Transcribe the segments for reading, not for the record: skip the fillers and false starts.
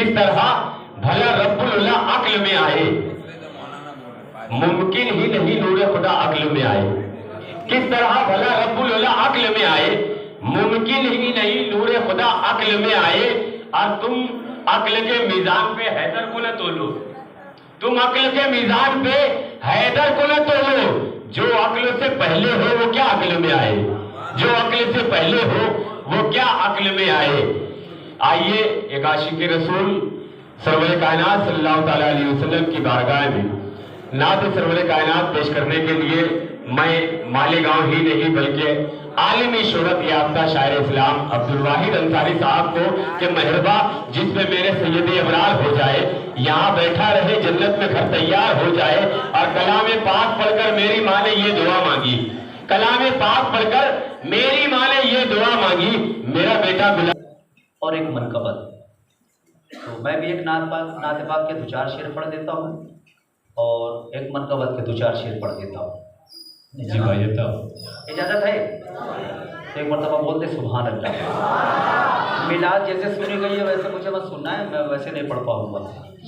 किस तरह भला रब्बुल उला अक्ल में आए, मुमकिन ही नहीं नूरे खुदा अक्ल में आए। किस तरह भला रब्बुल उला अक्ल में आए, मुमकिन ही नहीं नूरे खुदा अक्ल में आए। और तुम अक्ल के मीजान पे हैदर को न तोलो, तुम अक्ल के मीजान पे हैदर को न तोलो। जो अक्ल से पहले हो वो क्या अक्ल में आए, जो अक्ल से पहले हो वो क्या अक्ल में आए। आइए एक आशिक रसूल सरवर कायनात सल्लल्लाहु ताला अलैहि वसल्लम की बारगाह में नात सरवर कायनात पेश करने के लिए मैं मालेगांव ही नहीं बल्कि आलमी शोहरत याफ्ता शायर इस्लाम अब्दुल वाहिद अंसारी साहब को कि मेहरबा जिसमें मेरे सैयद अबरार हो जाए, यहाँ बैठा रहे, जन्नत में घर तैयार हो जाए। और कलाम पाक पढ़कर मेरी माँ ने ये दुआ मांगी, कलाम पाक पढ़कर मेरी माँ ने ये दुआ मांगी, मेरा बेटा बिला। और एक मनकबत, तो मैं भी एक नात पाक के 2-4 शेर पढ़ देता हूँ और एक मनकबत के 2-4 शेर पढ़ देता हूँ। जी भाई इजाज़त है? तो एक मरतबा बोलते सुभान अल्लाह। मिलाद जैसे सुनी गई है वैसे मुझे बस सुनना है, मैं वैसे नहीं पढ़ पाऊँगा।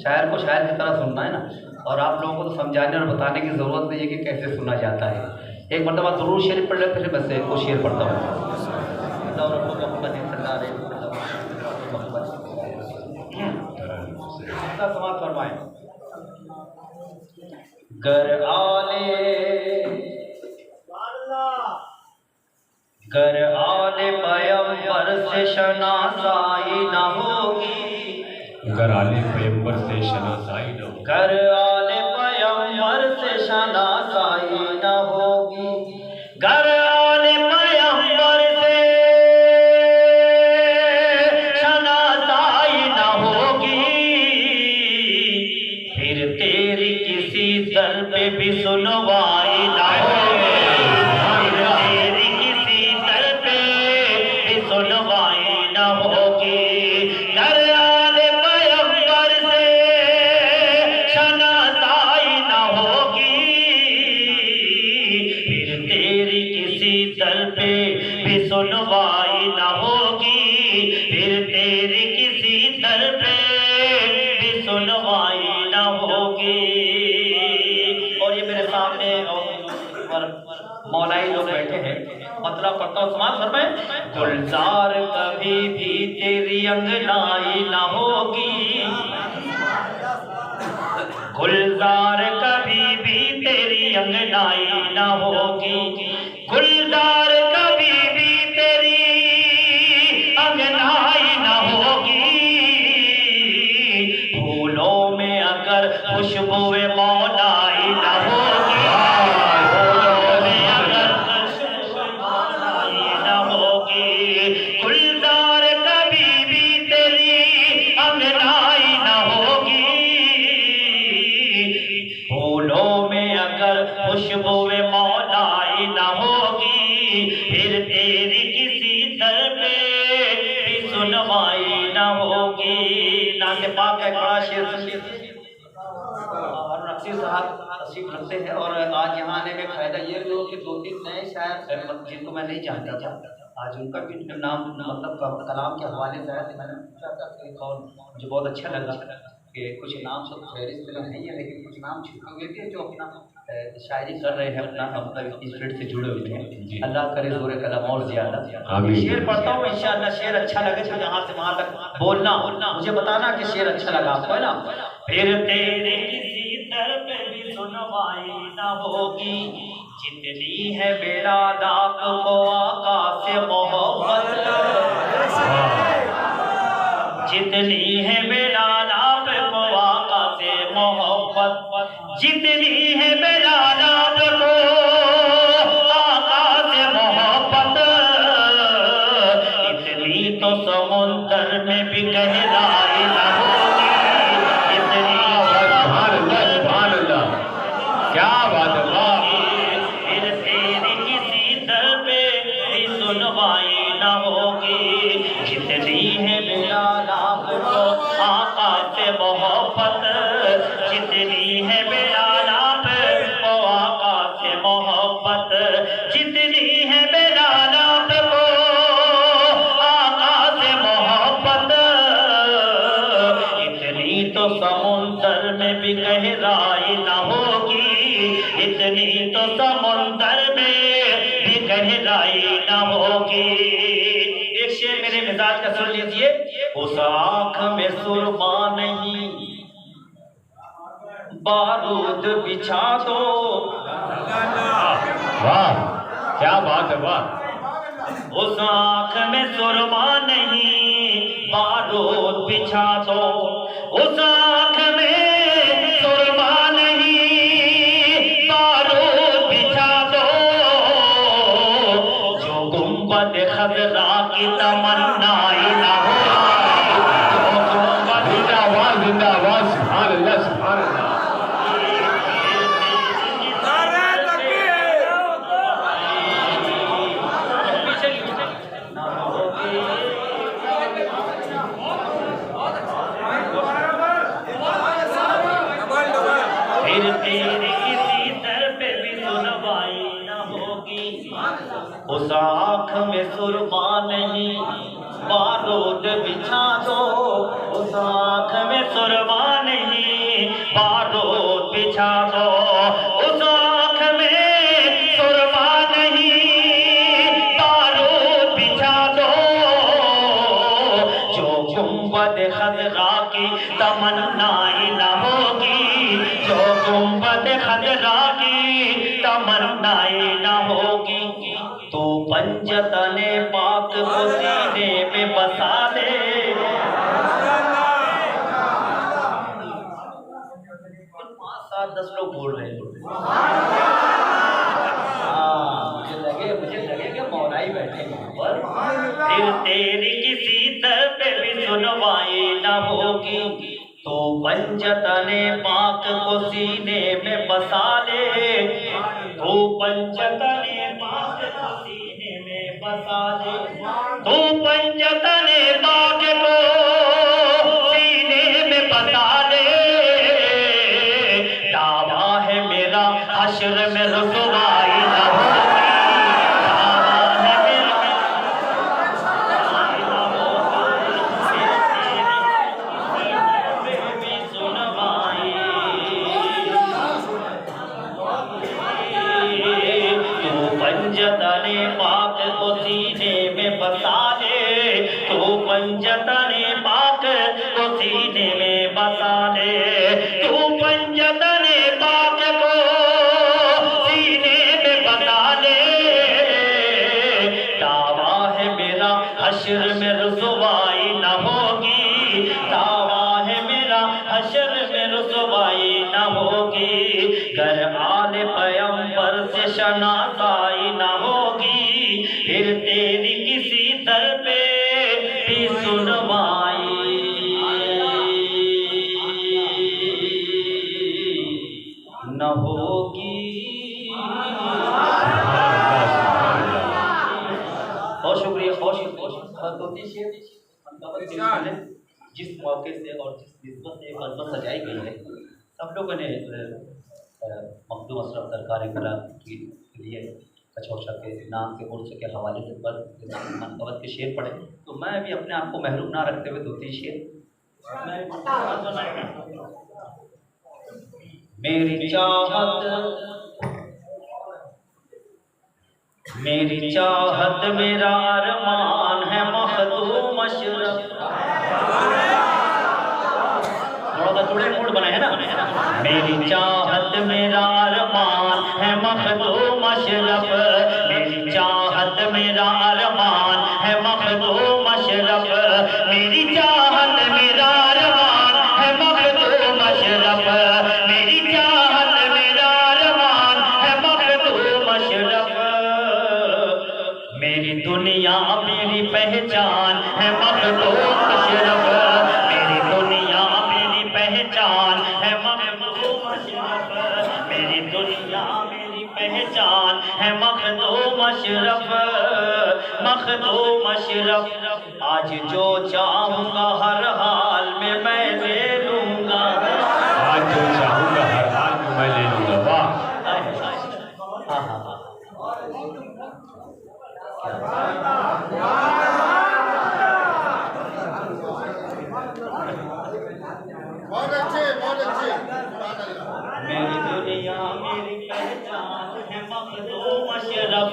शायर को शायर की तरह सुनना है ना, और आप लोगों को तो समझाने और बताने की ज़रूरत नहीं है कि कैसे सुना जाता है। एक मरतबा दुरूद शरीफ पढ़ लेते, फिर वैसे को शेर पढ़ता हूँ। समाज फरमाएं। गर आले पैगंबर से शनासाई न होगी, गर आले पैगंबर से शनासाई न होगी, गर आले पैगंबर से शनासाई न होगी, गर आले पैगंबर से शनासाई न होगी, फिर तेरी किसी दर पे भी सुनवाई न होगी, सुनवाई न होगी। दर आले पैगंबर से शनासाई न होगी, फिर तेरी किसी दर पे भी सुनवाई न होगी, फिर तेरी किसी दर पे भी सुनवाई न होगी। और ये मेरे सामने और मौलाई लोग बैठे हैं, मतलब पढ़ता हूँ समाज भर में। गुलजार कभी भी तेरी अंगनाई न होगी, गुलजार कभी भी तेरी अंगनाई न होगी, गुलजार कभी भी तेरी अंगनाई न होगी, फूलों में अगर खुशबुए मौलाई न होगी, गुलजार कभी भी तेरी अंगनाई न होगी, फूलों में अगर खुशबुए मौलाई न होगी, फिर तेरी किसी दर पे भी सुनवाई न होगी। नाते पाक का एक बड़ा शेर नक्सी साहब तशरीफ रखते हैं, और आज यहाँ आने में फायदा ये हो कि 2-3 नए शायर जिनको मैं नहीं जानता था, आज उनका भी नाम मतलब कलाम के हवाले से आया, मैंने पूछा था और मुझे बहुत अच्छा लगा कि कुछ नाम सब फहरिस्त में नहीं है, लेकिन कुछ नाम छुपे हुए थे जो अपना शायरी कर रहे हैं, अपना इस फील्ड से जुड़े हुए हैं। अल्लाह करे ज़ोरे कलम और ज़्यादा। शेर पढ़ता हूँ इंशाअल्लाह, शेर अच्छा लगे तो यहाँ से वहाँ तक बोलना, मुझे बताना कि शेर अच्छा लगा आपको, है ना। फिर तेरे किसी दर पे भी सुनवाई न होगी, जितनी है मेरा दाग को आका से मोहब्बत, जितनी है मेरा दाग को आका से मोहब्बत, जितनी है मेरा दाग को आका से मोहब्बत, इतनी तो समुंदर में भी गहराई न होगी, इतनी क्या बात है। फिर तेरी किसी दर पे भी सुनवाई न होगी, जितनी है मेरा लाभ को आका से मोहब्बत, जितनी है मेरा लाभ को आका से मोहब्बत, जितनी है मेरा लाभ को आका से मोहब्बत, लाई न होगी। एक शेर मेरे मिजाज का सुन लीजिए। उस आँख में सुरमा नहीं, बारूद बिछा दो। वाह, क्या बात है, वाह। उस आँख में सुरमा नहीं, बारूद बिछा दो। उस आँख में सुरमा नहीं, बारूद बिछा दो। जो गुंबद खजरा की तमन्नाई न हो, जो गुंबद जिंदाबाद जिंदाबाद, सुभान अल्लाह सुभान अल्लाह। फिर तेरी किसी दर पे भी सुनवाई न होगी। उस आँख में सुरमा नहीं, बारूद बिछा दो। उस आँख में सुरमा नहीं, बारूद बिछा दो। उस आँख में सुरमा नहीं, बारूद बिछा दो। जो गुंबद खजरा की तमन्नाई न होगी, जो गुंबद खजरा की तमन्नाई न होगी। तो पंजतने पाक को सीने में बसा ले। 5-7-10 लोग बोल रहे हैं। मुझे लगे कि मौलाई बैठे हैं पर फिर तेरी किसी दर पे भी सुनवाई न होगी। तो पंजतने पाक को सीने में बसा ले। तो पंजतने पाक को सीने में बसा ले। तो पंजतने पाक को सीने में बसा ले। दावा है मेरा हश्र में रुसवाई न होगी। पंजतने पाक को सीने में बसा ले। तो पंजतने पाक को सीने में बसा ले। तो पंजतने पाक को सीने में बसा ले। दावा है मेरा हश्र में रुसवाई न होगी। दावा है मेरा हश्र में रुसवाई न होगी। घर आले पैगंबर से शनासाई न होगी। फिर तेरी किसी दर पे भी सुनवाई न होगी। बहुत शुक्रिया, बहुत शुक्रिया। जिस मौके से और जिस निस्बत से मजबत सजाई गई है, सब लोगों ने मखदूम अशरफ सरकारी कला के लिए कचौशा के नाम के उर्स के हवाले से पर मनकबत के शेर पढ़े। तो मैं भी अपने आप को महरूम ना रखते हुए 2-3 शेर मेरी चाहत मेरा अरमान है मखदूम अशरफ। थोड़ा सा थोड़े मूड बनाए है ना। मेरी चाहत मेरा अरमान है मखदूम अशरफ। मेरी चाहत मेरा अरमान है मखदूम अशरफ। मेरी चाहत मेरा अरमान है मखदूम अशरफ। मेरी चाहत मेरा अरमान है मखदूम अशरफ। मेरी दुनिया मेरी पहचान है मखदूम अशरफ। मेरी दुनिया मेरी पहचान है मखदूम अशरफ। मेरी दुनिया मेरी पहचान है मखदूम अशरफ। मखदूम अशरफ। आज जो चाहूँगा हर हाल में मैं ले लूँगा। आज जो चाहूँगा हर हाल में मैं ले लूँगा। वाह, बहुत अच्छे, बहुत अच्छे। मेरी दुनिया मेरी पहचान है मखदूम अशरफ।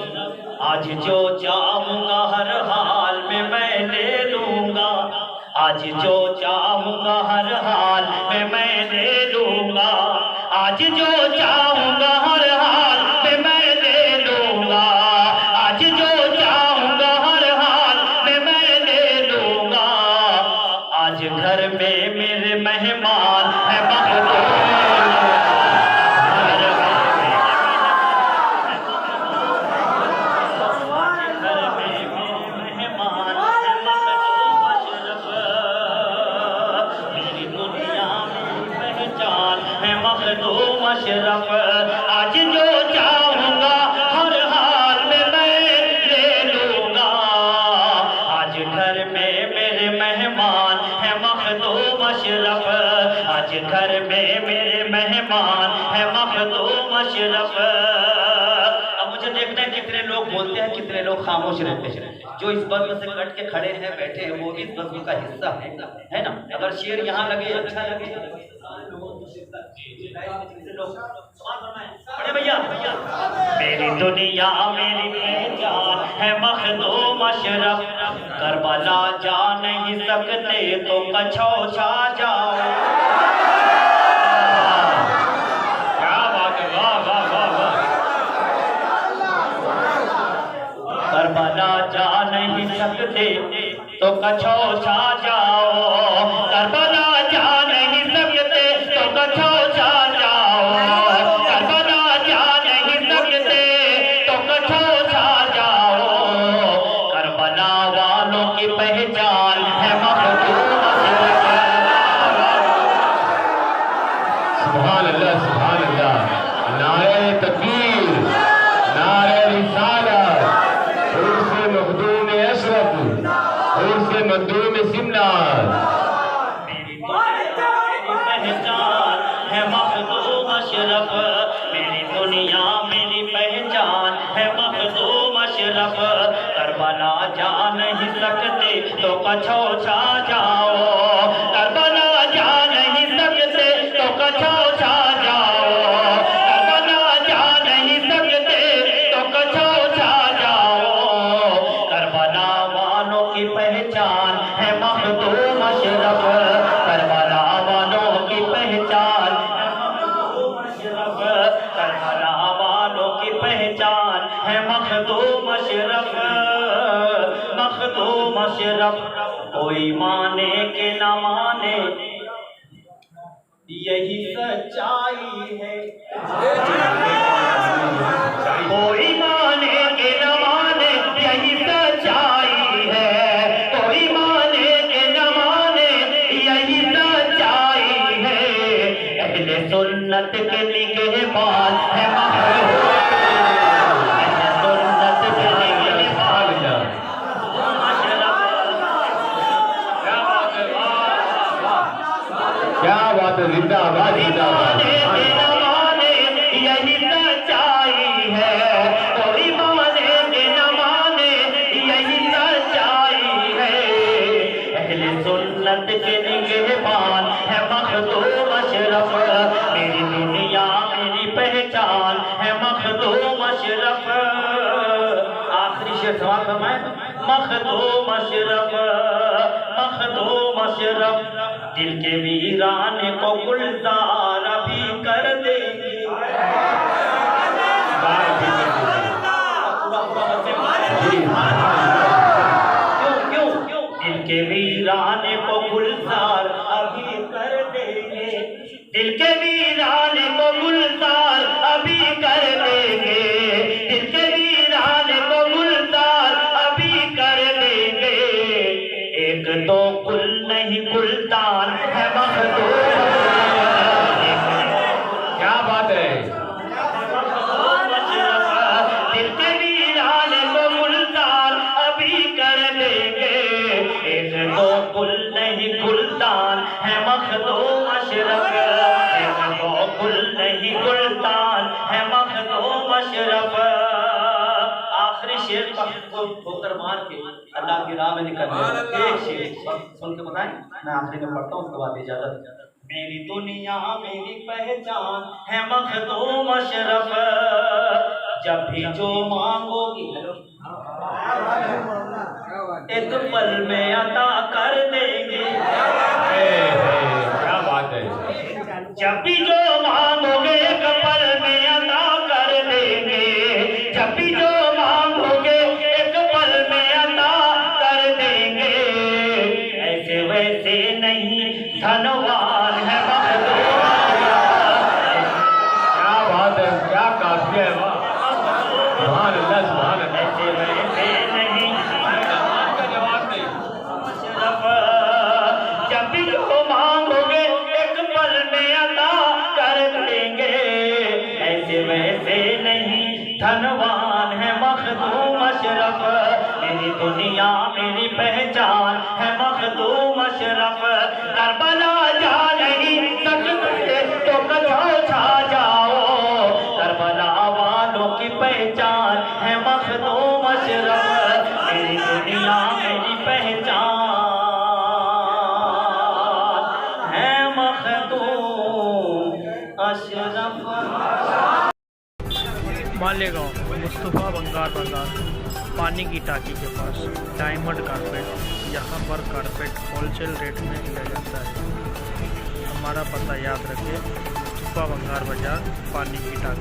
आज जो चाहूंगा हर हाल में मैं ले लूंगा, आज जो चाहूंगा हर हाल में मैं ले लूंगा, आज जो चाहूंगा हर हाल में मैं ले लूंगा, आज जो चाहूंगा हर हाल में मैं ले लूंगा। आज घर में मेरे मेहमान है अशरफ, आज जो चाहूंगा हर हाल में मैं ले लूंगा। आज घर में मेरे मेहमान है मखदूम अशरफ, आज घर में मेरे मेहमान है मखदूम अशरफ। अब मुझे देखते हैं कितने लोग बोलते हैं, कितने लोग खामोश रहते हैं। जो इस बज़्म से कट के खड़े हैं, बैठे हैं, वो भी इस बज़्म का हिस्सा है ना। अगर शेर यहाँ लगे, अच्छा लगे, बड़े भैया मेरी दुनिया मेरी पहचान है मखदूम अशरफ, करबला जा नहीं सकते तो कछौछा जाओ। क्या बात है, वाह वाह वाह वाह। करबला जा नहीं सकते तो कछौछा जाओ, करबला जा नहीं सकते तो कछौछा जाओ, करबला जा नहीं सकते तो कछौछा जाओ। करबला वालों की पहचान है मखदूम अशरफ। सुभान अल्लाह, सुभान अल्लाह। नारे तकबीर, नारे रिसालत, उर्स मखदूम अशरफ, उर्स मखदूम सिमनार। मेरी पहचान है मखदूम अशरफ, मेरी दुनिया मेरी पहचान है मखदूम अशरफ। करबला जा नहीं सकते तो कछौछा जाओ, करबला जा नहीं सकते तो कछौछा जाओ, करबला जा नहीं सकते तो कछौछा जाओ। करबला वालों की पहचान है मखदूम अशरफ, करबला वालों की पहचान है मखदूम अशरफ, करबला वालों की पहचान है मखदूम अशरफ, मखदूम अशरफ। कोई माने के न माने यही सच्चाई है, कोई माने के न माने यही सच्चाई है, कोई माने के न माने यही सच्चाई है। अहले सुन्नत के निगहबान है मखदूम, अहले सुन्नत के निगहबान क्या बात है, जिंदाबाद जिंदाबाद। यही सच्चाई है, कोई माने के न माने यही सच्चाई है। अहले सुन्नत के निगहबान है मखदूम अशरफ, मेरी दुनिया मेरी पहचान है मखदूम अशरफ। आखिरी शेर सवाल फरमाए, मखदूम अशरफ, मखदूम अशरफ। दिल के वीराने को गुलजार भी कर देंगे, क्यों क्यों दिल के वीराने को गुलजार अभी कर देंगे, दिल के वीराने को गुलजार अभी कर देंगे, दिल के वीराने को गुलजार अभी कर देंगे। एक दो गुल नहीं गुलदार है मखदूम, क्या बात है। दिल के वीराने को गुलदार अभी कर देंगे। एक दो गुल नहीं गुलदार है मखदूम अशरफ, एक दो गुल नहीं गुलदार है मखदूम अशरफ। आखिरी शेर को ठोकर मार के अल्लाह की राह में निकलना, एक शेर सुन के बताएं, मैं आखिरी में पढ़ता हूँ, उसके बाद इजाजत। मेरी दुनिया मेरी पहचान है मखदूम अशरफ, जब भी जो मांगोगी एक पल में अता कर देंगे। क्या बात है। जब भी जो मांगोगे एक पल में अता कर देंगे। जब भी जो मांगोगे एक पल में अता कर देंगे। ऐसे वैसे नहीं धनवान है क्या बात है, क्या काफिया है। वाह, सुभान अल्लाह, सुभान अल्लाह। ऐसे वैसे नहीं का जवाब नहीं। जब भी जो मांगोगे एक पल में अता कर देंगे। ऐसे वैसे नहीं धनवान है मखदूम अशरफ। मेरी दुनिया मेरी पहचान है मखदूम अशरफ। करबला जा नहीं सकते तो कदों छा जाओ। करबला वालों की पहचान है मखदूम अशरफ। मेरी दुनिया मेरी पहचान है मखदूम अशरफ। मालेगांव मुस्तफ़ा बंगार बाजार पानी की टाकी के पास डायमंड कारपेट। यहाँ पर कारपेट होलसेल रेट में दिया जाता है। हमारा पता याद रखें, मुस्तफ़ा बंगार बाजार पानी की टाकी।